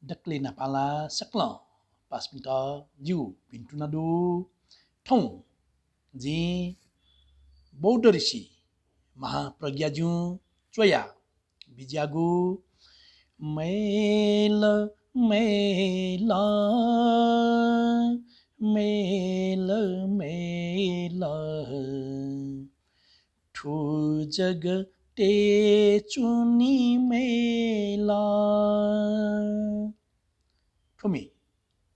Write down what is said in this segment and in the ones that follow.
Dakle na pala sakla pas pinta ju pintu nadu thong ji Bauddha ऋषि महाप्रज्ञाजु चोया बिजागु मेल मेला मेल मेला ठु जग ते चुनी मेला ठुमी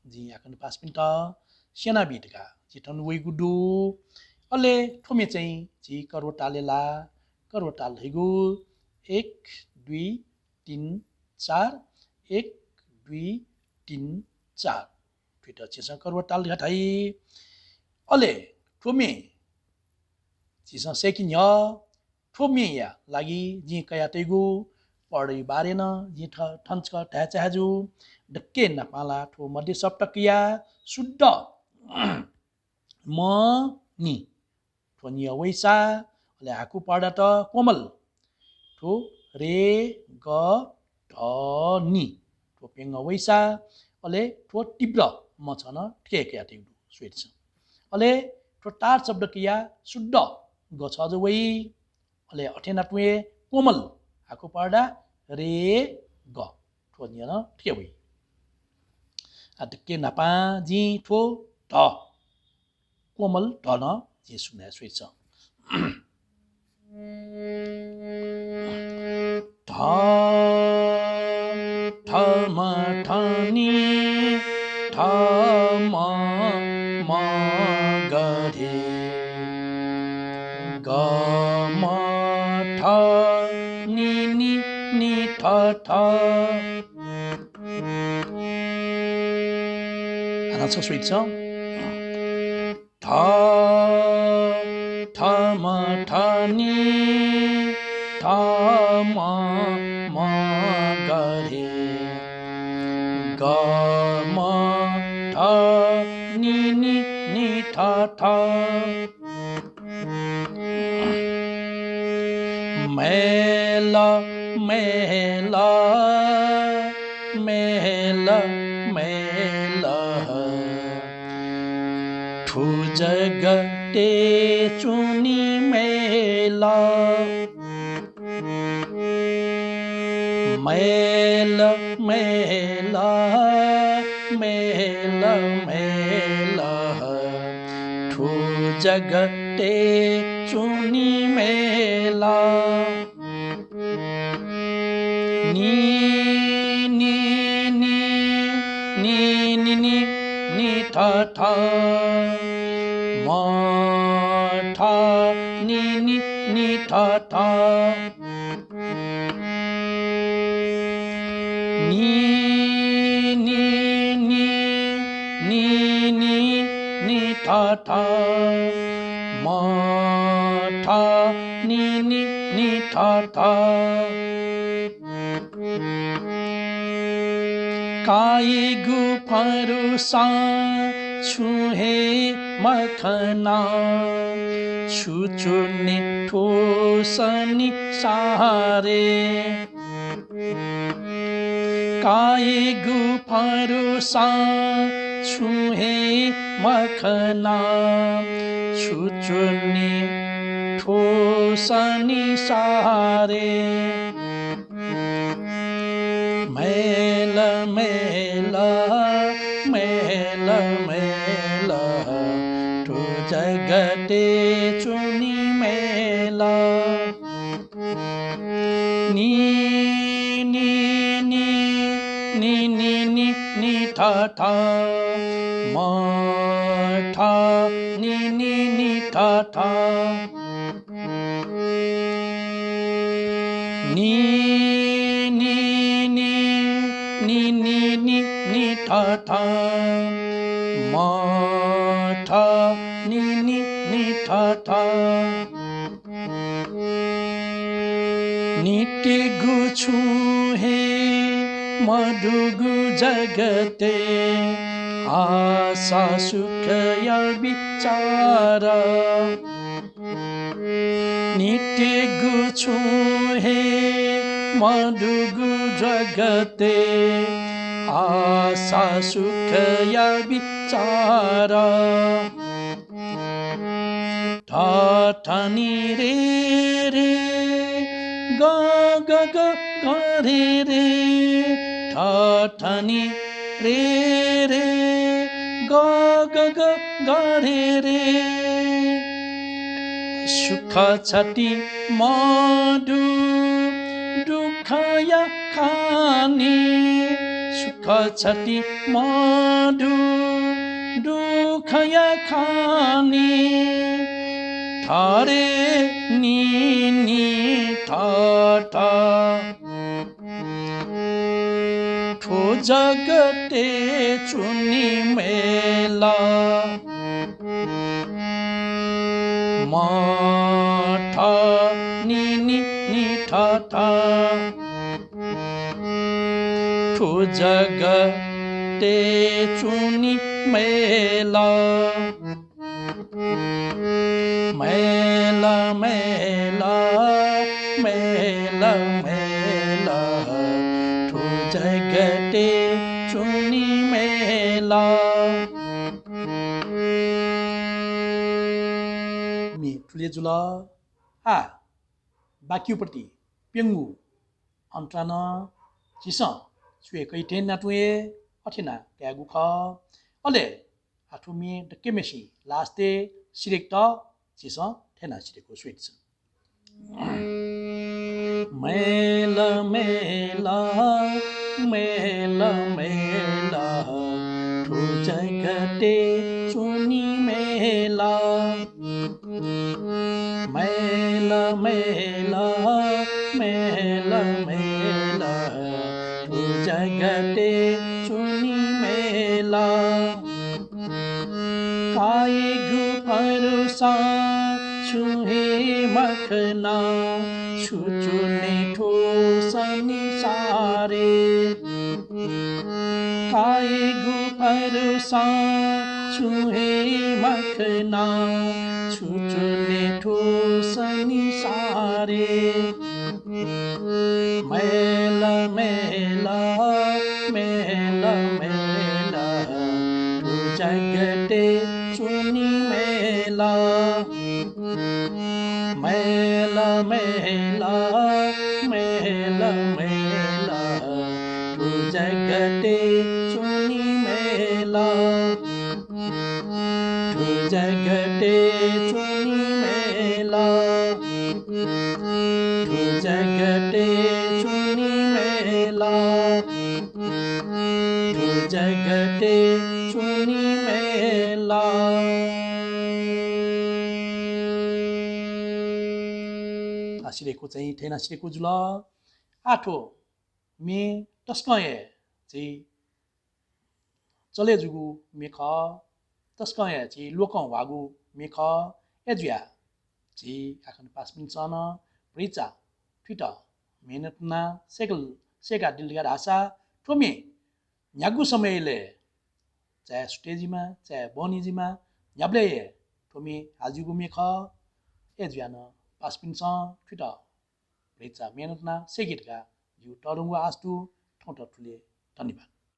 जी akan pas pinta सेना बिटका जितन वे गुडु अले ठुमी चाहिँ जी करवटालेला करवटाल हैगु 1 2 3 4 1 2 3 4 फिटा चिसा करवटाल घटाई अले ठुमी चिसा सेकिन य ठुमी या लागि जी कया तेगु पढै बारेन जी ठन्चक ढाचाजु डक्के नपाला ठो मध्ये सप्तकिया शुद्ध म नि ठो नि वैसा ले आकु पढा त कोमल ठो रे ग ढ नि ठो पेङ वैसा अले ठो तीव्र म छन ठेक्या तिगु स्वेट छ अले ठो तार शब्द किया शुद्ध ग छ जो वै अले अठेना टुए कोमल आकु पढा रे ग ठो नि न ठे वै अटके नपा जी ठो ढ कोमल ढ न जे सुने स्वेट छ ठ ठ म ठनी ठ म गरे ग म ठ नि ठ ठ आना छ स्वेट छ ठ ठ म ठ नि ठ म गरे ग म ठ नि ठ ठ मेला मेला मेला मेला ठु जगते चुनी मेला मेल मेला मेल मेला ठु जगते चुनी मेला नी नी नी नी नी नी नी ठ ठ म ठ नि नि ठ ठ नी नी नी नी नी नी ठ ठ म ठ नि नि ठ ठ काई गुफरु सा छुहे मखना छुचुर्ने ठोसनी सारे काई गुफरु सा छुहे मखना छुचुर्ने ठोसनी सारे मेल मेल मेल मेल ठु जगते चुनी मेला नी नी नी नी नी नी नी ठ ठ म ठ नि नि ठ ठ नी नी नी नी नी नी नी ठ ठ म ठ नि नि ठ ठ नित्य गुछु हे मडुगु जगते आशा सुख या विचार नित्य गुछु हे मडुगु जगते आशा सुख या विचार ठठनी रे रे ग ग ग ग रे रे ठठनी रे रे ग ग ग ग रे रे सुख छटी मधु दुःख या खानी सुख छटी मधु दुःख या खानी ठारे नी नी ठा ठा ठो जगते चुनी मेला माठा नी नी नी ठा ठा ठो जगते चुनी मेला मेला मेला मेला मेला ठो जगते चुनी मेला मी ठुले जुला आ बाक्युपट्टि पेङ्गु अन्ट्रान चिस सुए कैटेन नाटुए अठेना ट्यागु ख अले आठु मे डके मेसी लास्टे सिरेक्ट चिस ठेना सिरेको स्वीट मेला मेला मेला मेला ठो जगते चुनी मेला मेला मेला मेला मेला ठो जगते चुनी मेला काय गुफरुसा छुहे मखना छुचुने ठो सनी सारे काय गुफरुसा छुहे मखना छुचुने ठो सनी सारे मेला मेला मेला मेला ठो जगते चुनी मेला मेला मेला मेला मेला ठो जगते चुनी मेला ठो जगते चुनी मेला ठो जगते चुनी मेला ठो जगते चुनी मेला आसिरेको चाहिँ ठेना सिरेको जुल आठो मे टस्कए चाहिँ चले जुगु मेख टस्कए चाहिँ लोक वागु मेख एजुया चाहिँ आखन पासमिन सन प्रिचा ट्विटर मेहनतना सेकल सेका दिलगा आशा ठोमे न्यागु समयले चाहे स्टेजीमा चाहे बनिजीमा न्याब्ले ठोमे आजुगु मेख एजुया न पासमिन सन ट्विटर प्रिचा मेहनतना सेकिटका यु टरुङ्गु आस्तु ठौँ ठुले धन्यवाद।